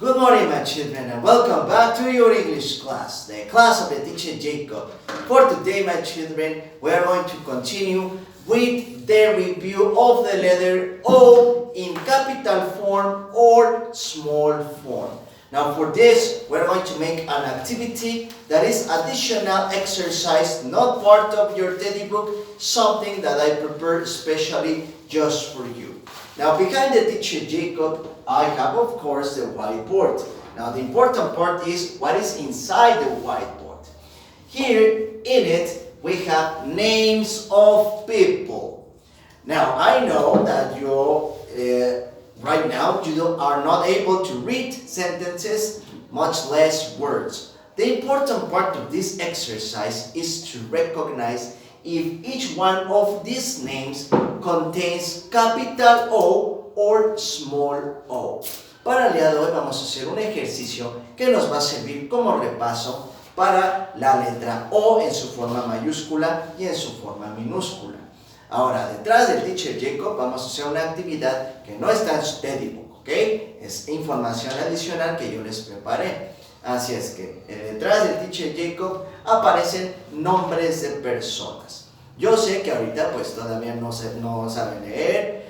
Good morning, my children, and welcome back to your English class, the class of the teacher Jacob. For today, my children, we are going to continue with the review of the letter O in capital form or small form. Now, for this, we're going to make an activity that is additional exercise, not part of your teddy book, something that I prepared especially just for you. Now, behind the teacher Jacob, I have, of course, the whiteboard. Now, the important part is what is inside the whiteboard. Here in it, we have names of people. Now, I know that you, right now, you are not able to read sentences, much less words. The important part of this exercise is to recognize if each one of these names contains capital O or small o. Para el día de hoy vamos a hacer un ejercicio que nos va a servir como repaso para la letra O en su forma mayúscula y en su forma minúscula. Ahora, detrás del teacher Jacob vamos a hacer una actividad que no está en su teddy book, ¿ok? Es información adicional que yo les preparé. Así es que detrás del teacher Jacob aparecen nombres de personas. Yo sé que ahorita pues todavía no saben leer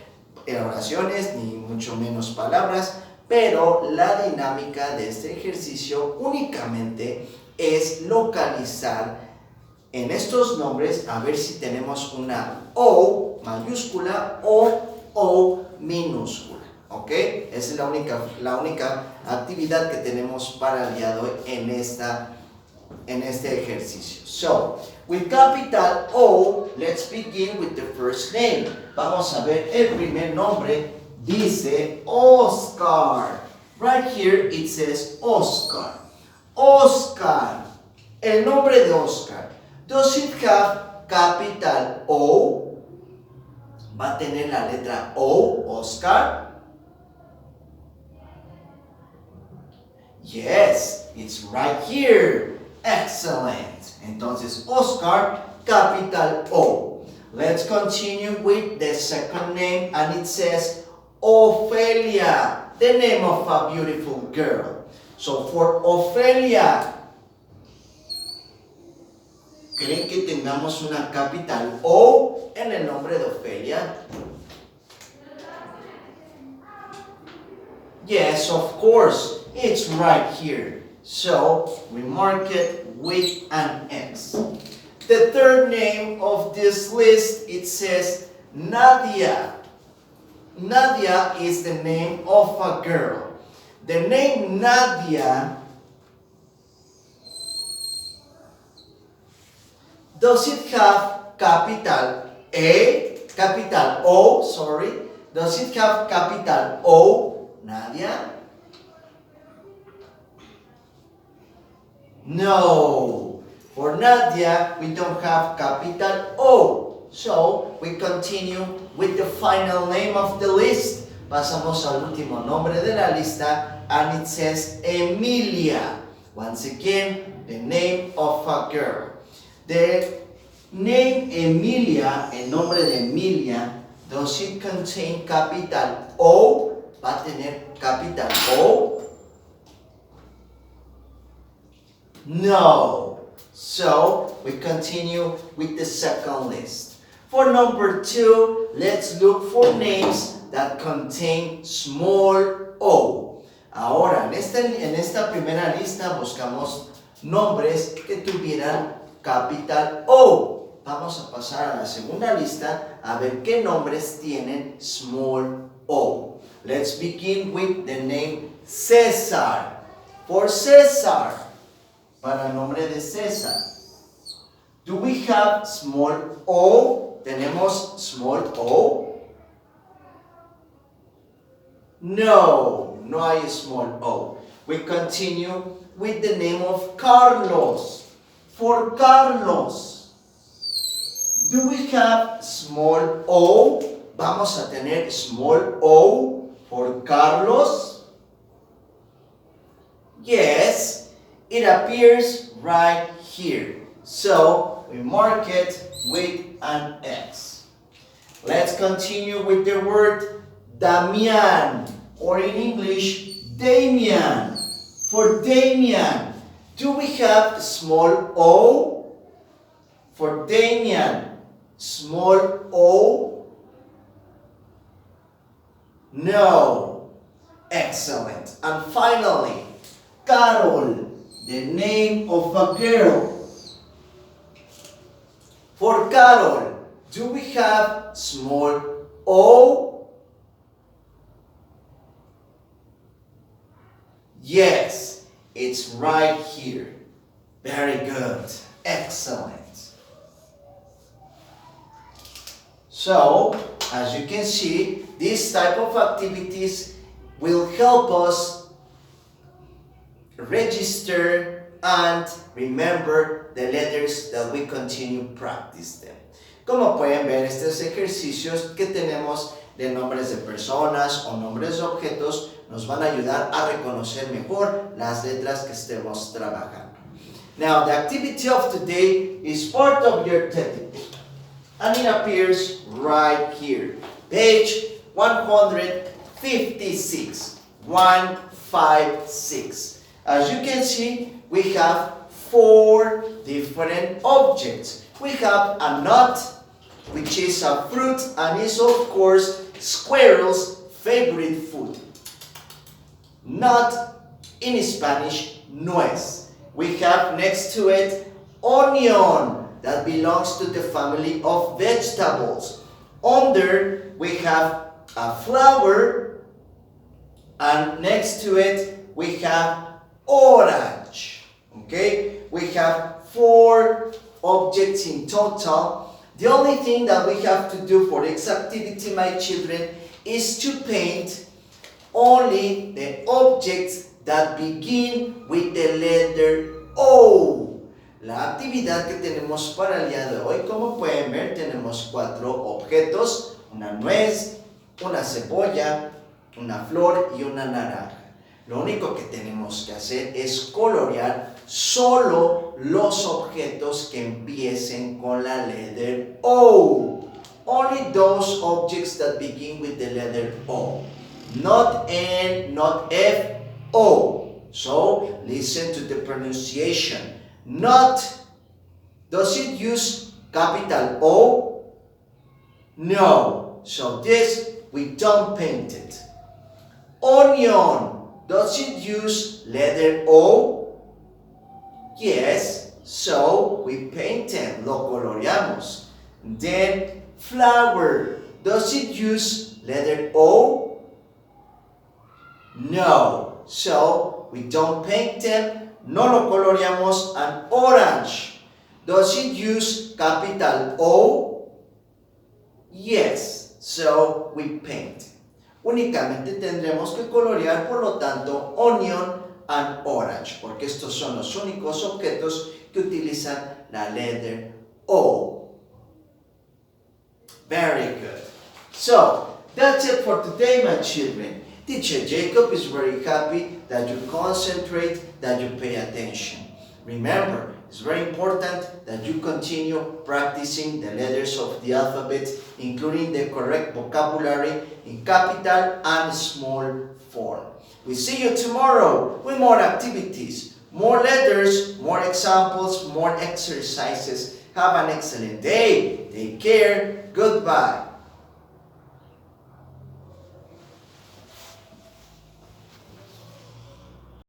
oraciones ni mucho menos palabras, pero la dinámica de este ejercicio únicamente es localizar en estos nombres a ver si tenemos una O mayúscula o O minúscula, ¿ok? Esa es la única actividad que tenemos para el día de hoy en este ejercicio. So, with capital O, let's begin with the first name. Vamos a ver el primer nombre, dice Oscar. Right here it says Oscar. Oscar, el nombre de Oscar. Does it have capital O? ¿Va a tener la letra O, Oscar? Yes, it's right here. Excellent. Entonces, Oscar, capital O. Let's continue with the second name, and it says Ophelia, the name of a beautiful girl. So, for Ophelia, ¿creen que tengamos una capital O en el nombre de Ofelia? Yes, of course. It's right here. So, we mark it with an X. The third name of this list, it says Nadia. Nadia is the name of a girl. The name Nadia, does it have capital O, sorry? Does it have capital O, Nadia? No. For Nadia, we don't have capital O. So, we continue with the final name of the list. Pasamos al último nombre de la lista, and it says Emilia. Once again, the name of a girl. The name Emilia, el nombre de Emilia, does it contain capital O? ¿Va a tener capital O? No. So, we continue with the second list. For number 2, let's look for names that contain small o. Ahora, en esta primera lista buscamos nombres que tuvieran capital O. Vamos a pasar a la segunda lista a ver qué nombres tienen small o. Let's begin with the name César. For César, para el nombre de César. Do we have small o? ¿Tenemos small o? No, no hay small o. We continue with the name of Carlos. For Carlos, do we have small o? ¿Vamos a tener small o for Carlos? Yes. It appears right here. So, we mark it with an X. Let's continue with the word Damián, or in English, Damian. For Damian, do we have small o? For Damian, small o? No. Excellent. And finally, Carol, the name of a girl. For Carol, do we have small o? Yes, it's right here. Very good. Excellent. So, as you can see, this type of activities will help us register and remember the letters that we continue practice them. Como pueden ver, estos ejercicios que tenemos de nombres de personas o nombres de objetos nos van a ayudar a reconocer mejor las letras que estemos trabajando. Now, the activity of today is part of your textbook, and it appears right here, page 156. 156. As you can see, we have 4 different objects. We have a nut, which is a fruit and is of course squirrel's favorite food. Nut, in Spanish, nuez. We have next to it onion, that belongs to the family of vegetables. Under we have a flower, and next to it we have orange. Okay, we have 4 objects in total. The only thing that we have to do for this activity, my children, is to paint only the objects that begin with the letter O. La actividad que tenemos para el día de hoy, como pueden ver, tenemos 4 objetos, una nuez, una cebolla, una flor y una naranja. Lo único que tenemos que hacer es colorear solo los objetos que empiecen con la letter O. Only those objects that begin with the letter O. Not N, not F, O. So, listen to the pronunciation. Not, does it use capital O? No. So this, we don't paint it. Onion, does it use letter O? Yes. So we paint it, lo coloreamos. Then flower, does it use letter O? No. So we don't paint them, no lo coloreamos. And orange, does it use capital O? Yes. So we paint. Únicamente tendremos que colorear, por lo tanto, onion and orange, porque estos son los únicos objetos que utilizan la letter O. Very good. So, that's it for today, my children. Teacher Jacob is very happy that you concentrate, that you pay attention. Remember, it's very important that you continue practicing the letters of the alphabet, including the correct vocabulary in capital and small form. We see you tomorrow with more activities, more letters, more examples, more exercises. Have an excellent day. Take care. Goodbye.